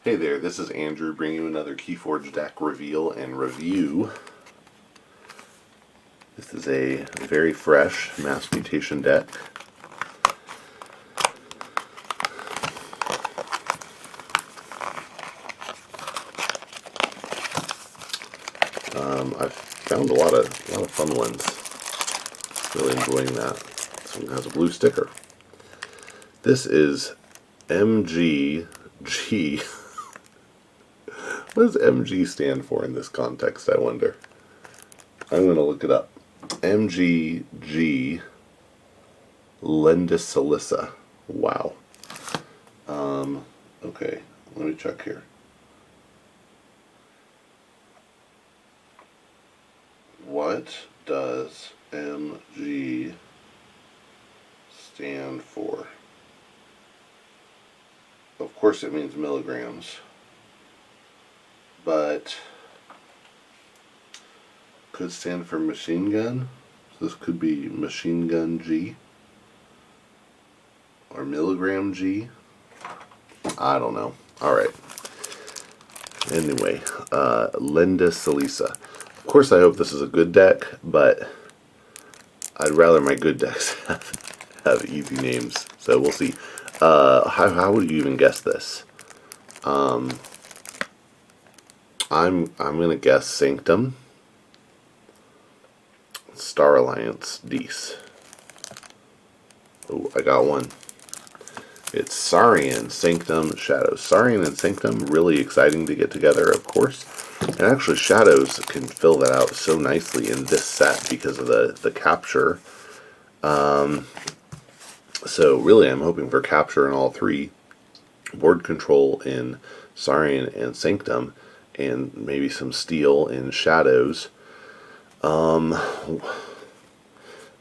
Hey there, this is Andrew bringing you another Keyforge deck reveal and review. This is a very fresh Mass Mutation deck. I've found a lot of fun ones. Really enjoying that. This one has a blue sticker. This is MGG. What does MG stand for in this context, I wonder? I'm going to look it up. MGG lendisolissa. Wow. Okay, let me check here. What does MG stand for? Of course it means milligrams, but could stand for machine gun. So this could be machine gun G or milligram G. I don't know. Alright. Anyway, lendisolissa. Of course I hope this is a good deck, but I'd rather my good decks have easy names. So we'll see. How would you even guess this? I'm gonna guess Sanctum, Star Alliance, Dees. Oh, I got one. It's Saurian, Sanctum, Shadows. Saurian and Sanctum, really exciting to get together, of course. And actually, Shadows can fill that out so nicely in this set because of the capture. So really, I'm hoping for capture in all three. Board control in Saurian and Sanctum, and maybe some steel in Shadows.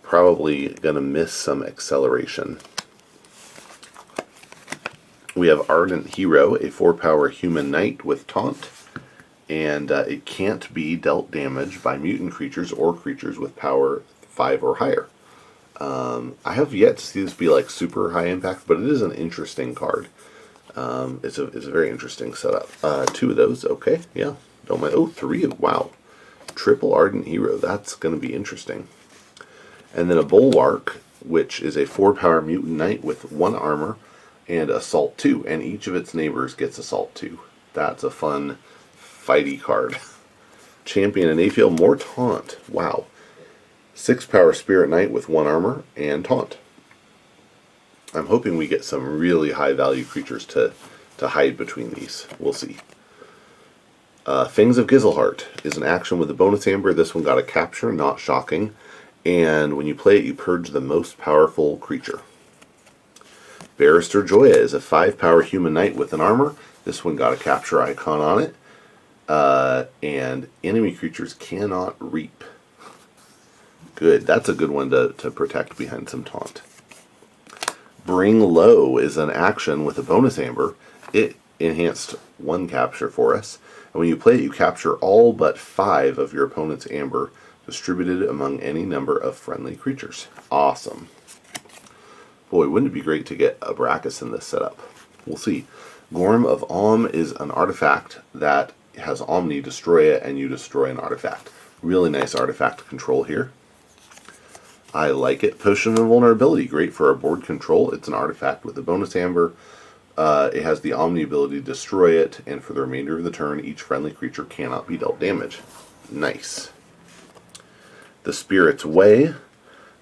Probably gonna miss some acceleration. We have Ardent Hero, a 4-power human knight with taunt, and it can't be dealt damage by mutant creatures or creatures with power 5 or higher. I have yet to see this be like super high impact, but it is an interesting card. It's a very interesting setup. 2 of those, okay, yeah, don't mind. Oh, 3 of, wow, triple Ardent Hero. That's going to be interesting. And then a Bulwark, which is a 4-power mutant knight with 1 armor and Assault 2, and each of its neighbors gets Assault 2. That's a fun, fighty card. Champion and Afiel, more taunt. Wow. 6-power Spirit Knight with 1 armor and taunt. I'm hoping we get some really high value creatures to hide between these. We'll see. Fangs of Gizelheart is an action with a bonus amber. This one got a capture, not shocking. And when you play it, you purge the most powerful creature. Barrister Joya is a 5-power human knight with an armor. This one got a capture icon on it. And enemy creatures cannot reap. Good. That's a good one to protect behind some taunt. Bring Low is an action with a bonus amber. It enhanced 1 capture for us. And when you play it, you capture all but 5 of your opponent's amber, distributed among any number of friendly creatures. Awesome. Boy, wouldn't it be great to get a Brachus in this setup? We'll see. Gorm of Om is an artifact that has Omni, destroy it, and you destroy an artifact. Really nice artifact control here. I like it. Potion of Vulnerability, great for our board control. It's an artifact with a bonus amber. It has the Omni ability to destroy it, and for the remainder of the turn, each friendly creature cannot be dealt damage. Nice. The Spirit's Way.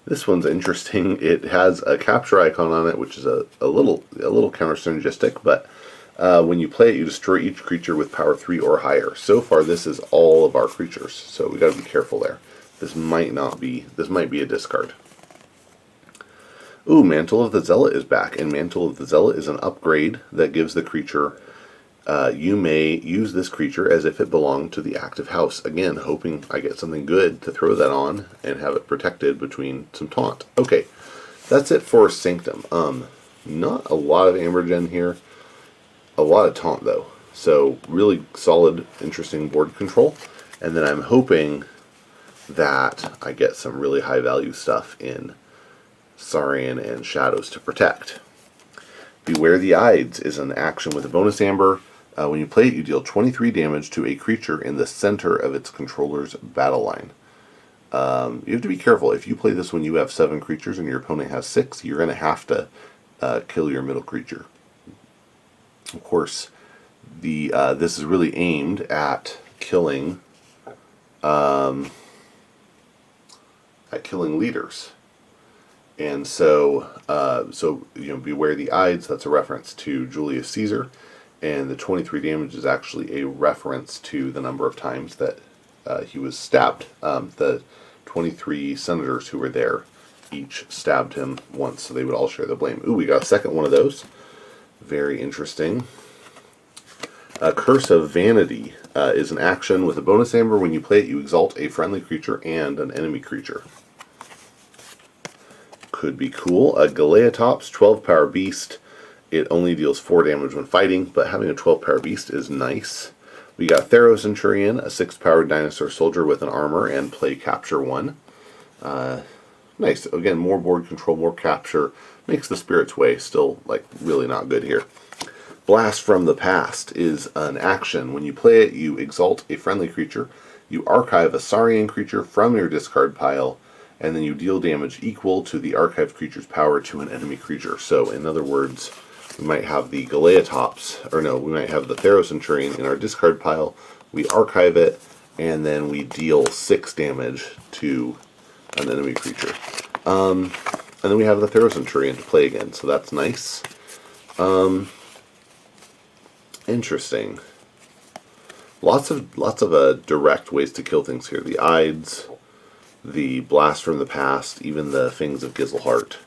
This one's interesting. It has a capture icon on it, which is a little counter-synergistic, but when you play it, you destroy each creature with power 3 or higher. So far, this is all of our creatures, so we got to be careful there. This might be a discard. Ooh, Mantle of the Zealot is back, and Mantle of the Zealot is an upgrade that gives the creature, you may use this creature as if it belonged to the active house. Again, hoping I get something good to throw that on and have it protected between some taunt. Okay, that's it for Sanctum. Not a lot of Ambergen here, a lot of taunt though. So really solid, interesting board control. And then I'm hoping that I get some really high value stuff in Saurian and Shadows to protect. Beware the Ides is an action with a bonus amber. When you play it, you deal 23 damage to a creature in the center of its controller's battle line. You have to be careful. If you play this when you have 7 creatures and your opponent has 6, you're going to have to kill your middle creature. Of course, this is really aimed at killing leaders. And so, beware the Ides. That's a reference to Julius Caesar, and the 23 damage is actually a reference to the number of times that he was stabbed. The 23 senators who were there each stabbed him once, so they would all share the blame. Ooh, we got a second one of those. Very interesting. Curse of Vanity is an action with a bonus amber. When you play it, you exalt a friendly creature and an enemy creature. Could be cool. A Galeatops, 12 power beast. It only deals 4 damage when fighting, but having a 12 power beast is nice. We got Thero Centurion, a 6 powered dinosaur soldier with an armor and play capture 1. Nice. Again, more board control, more capture. Makes the Spirit's Way still really not good here. Blast from the Past is an action. When you play it, you exalt a friendly creature. You archive a Saurian creature from your discard pile, and then you deal damage equal to the archived creature's power to an enemy creature. So, in other words, we might have the Galeatops, we might have the Thero Centurion in our discard pile. We archive it, and then we deal 6 damage to an enemy creature. And then we have the Thero Centurion to play again, so that's nice. Interesting. Lots of direct ways to kill things here. The Ides, the Blast from the Past, even the Fangs of Gizelhart.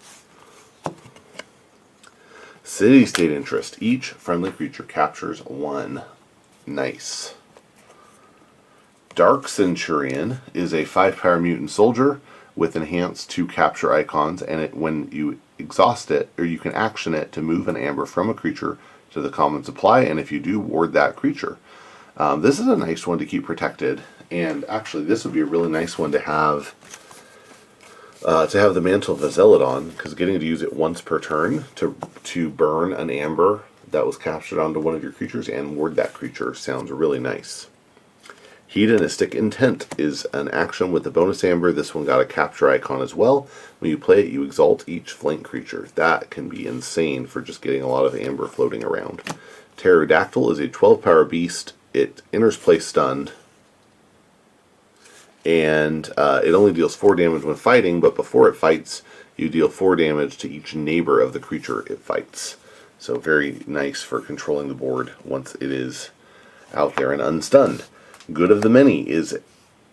City-state interest. Each friendly creature captures 1. Nice. Dark Centurion is a 5-power mutant soldier with enhanced 2 capture icons, and when you exhaust it, or you can action it to move an amber from a creature to the common supply, and if you do, ward that creature. This is a nice one to keep protected, and actually this would be a really nice one to have the Mantle of Zealodon, because getting to use it once per turn to burn an amber that was captured onto one of your creatures and ward that creature sounds really nice. Hedonistic Intent is an action with the bonus amber. This one got a capture icon as well. When you play it, you exalt each flank creature. That can be insane for just getting a lot of amber floating around. Pterodactyl is a 12-power beast. It enters play stunned, and it only deals 4 damage when fighting, but before it fights, you deal 4 damage to each neighbor of the creature it fights. So very nice for controlling the board once it is out there and unstunned. Good of the Many is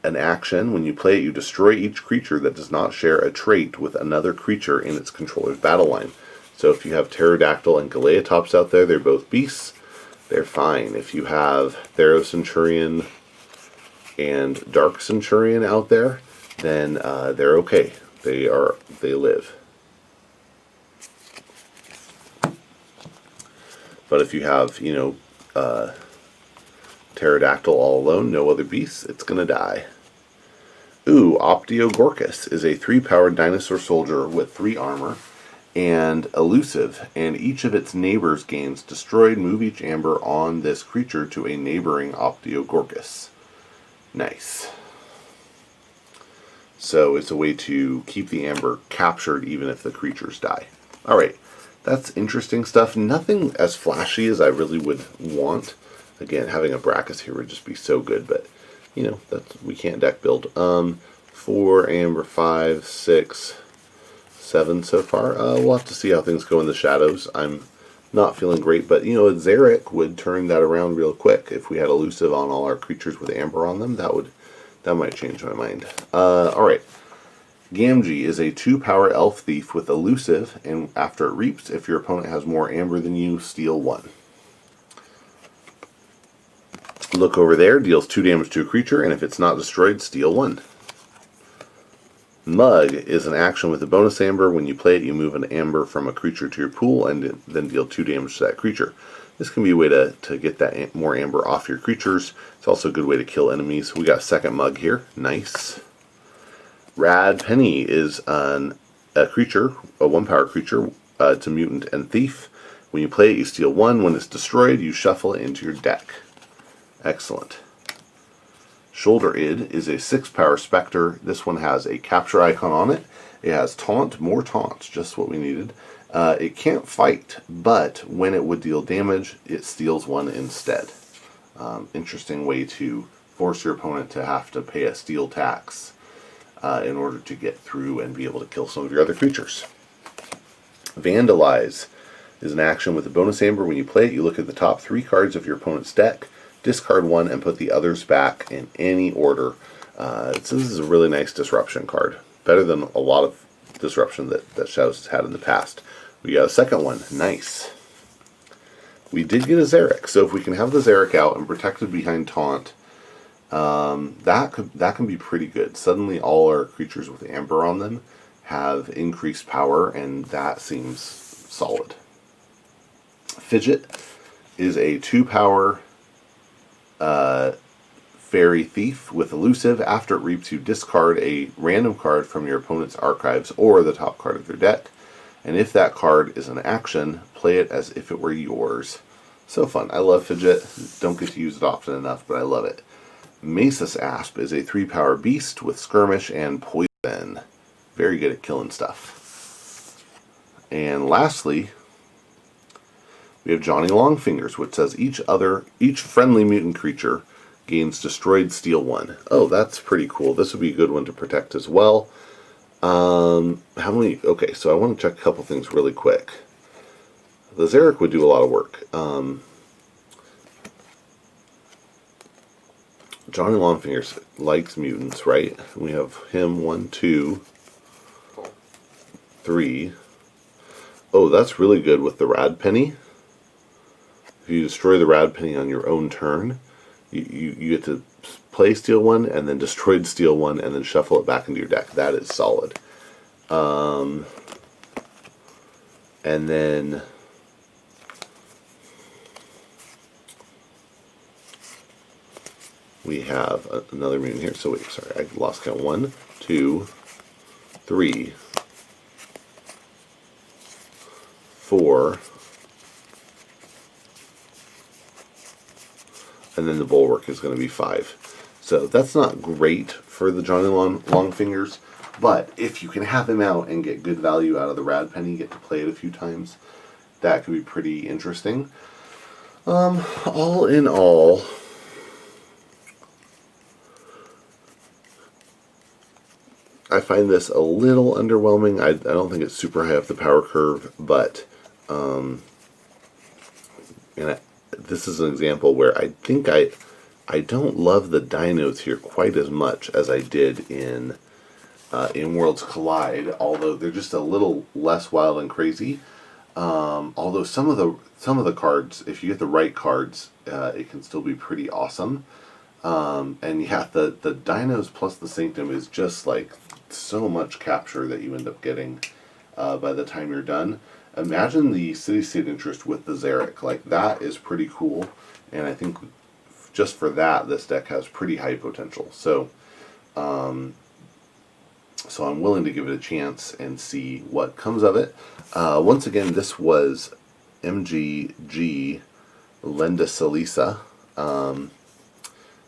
an action. When you play it, you destroy each creature that does not share a trait with another creature in its controller's battle line. So if you have Pterodactyl and Galeatops out there, they're both beasts. They're fine. If you have Thero Centurion and Dark Centurion out there, then they're okay. They live. But if you have, Pterodactyl all alone, no other beasts, it's gonna die. Ooh, Optiogorkus is a 3-powered dinosaur soldier with 3 armor and elusive, and each of its neighbors gains destroyed. Move each amber on this creature to a neighboring Optiogorkus. Nice. So it's a way to keep the amber captured even if the creatures die. Alright, that's interesting stuff. Nothing as flashy as I really would want. Again, having a Brachus here would just be so good, but we can't deck build. 4 amber, 5, 6, 7 so far. We'll have to see how things go in the shadows. I'm not feeling great, but Zarek would turn that around real quick. If we had elusive on all our creatures with amber on them, that might change my mind. Alright. Gamgee is a 2-power elf thief with elusive, and after it reaps, if your opponent has more amber than you, steal 1. Look over there, deals 2 damage to a creature, and if it's not destroyed, steal 1. Mug is an action with a bonus amber. When you play it, you move an amber from a creature to your pool and then deal 2 damage to that creature. This can be a way to get that more amber off your creatures. It's also a good way to kill enemies. We got a second Mug here. Nice. Rad Penny is a creature, a 1-power creature. It's a mutant and thief. When you play it, you steal 1. When it's destroyed, you shuffle it into your deck. Excellent. Shoulder Id is a 6-power Spectre. This one has a capture icon on it. It has taunt, more taunts, just what we needed. It can't fight, but when it would deal damage, it steals 1 instead. Interesting way to force your opponent to have to pay a steal tax in order to get through and be able to kill some of your other creatures. Vandalize is an action with a bonus aember. When you play it, you look at the top 3 cards of your opponent's deck, discard 1, and put the others back in any order. So this is a really nice disruption card. Better than a lot of disruption that Shadows has had in the past. We got a second one. Nice. We did get a Xeric, so if we can have the Xeric out and protected behind taunt, that can be pretty good. Suddenly all our creatures with Amber on them have increased power, and that seems solid. Fidget is a 2-power Fairy Thief with Elusive. After it reaps, you discard a random card from your opponent's archives or the top card of their deck. And if that card is an action, play it as if it were yours. So fun. I love Fidget. Don't get to use it often enough, but I love it. Mesa's Asp is a 3-power beast with Skirmish and Poison. Very good at killing stuff. And lastly, we have Johnny Longfingers, which says each friendly mutant creature gains destroyed steal 1. Oh, that's pretty cool. This would be a good one to protect as well. How many? Okay, so I want to check a couple things really quick. The Xeric would do a lot of work. Johnny Longfingers likes mutants, right? We have him 1, 2, 3. Oh, that's really good with the Rad Penny. If you destroy the Rad Penny on your own turn, you get to play steal 1 and then destroyed steal 1 and then shuffle it back into your deck. That is solid. And then we have another mutant here. So wait, sorry, I lost count. 1, 2, 3, 4, and then the Bulwark is going to be 5. So that's not great for the Johnny Longfingers, but if you can have him out and get good value out of the Rad Penny, get to play it a few times, that could be pretty interesting. All in all, I find this a little underwhelming. I don't think it's super high up the power curve, but this is an example where I think I don't love the dinos here quite as much as I did in Worlds Collide, although they're just a little less wild and crazy. Although some of the cards, if you get the right cards, it can still be pretty awesome. And yeah, the dinos plus the Sanctum is just like so much capture that you end up getting by the time you're done. Imagine the City-State Interest with the Xeric. Like, that is pretty cool, and I think just for that, this deck has pretty high potential. So, so I'm willing to give it a chance and see what comes of it. Once again, this was MGG Lenda Salisa,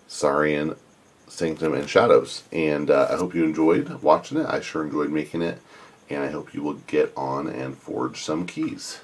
Saurian, Sanctum, and Shadows. And I hope you enjoyed watching it. I sure enjoyed making it. And I hope you will get on and forge some keys.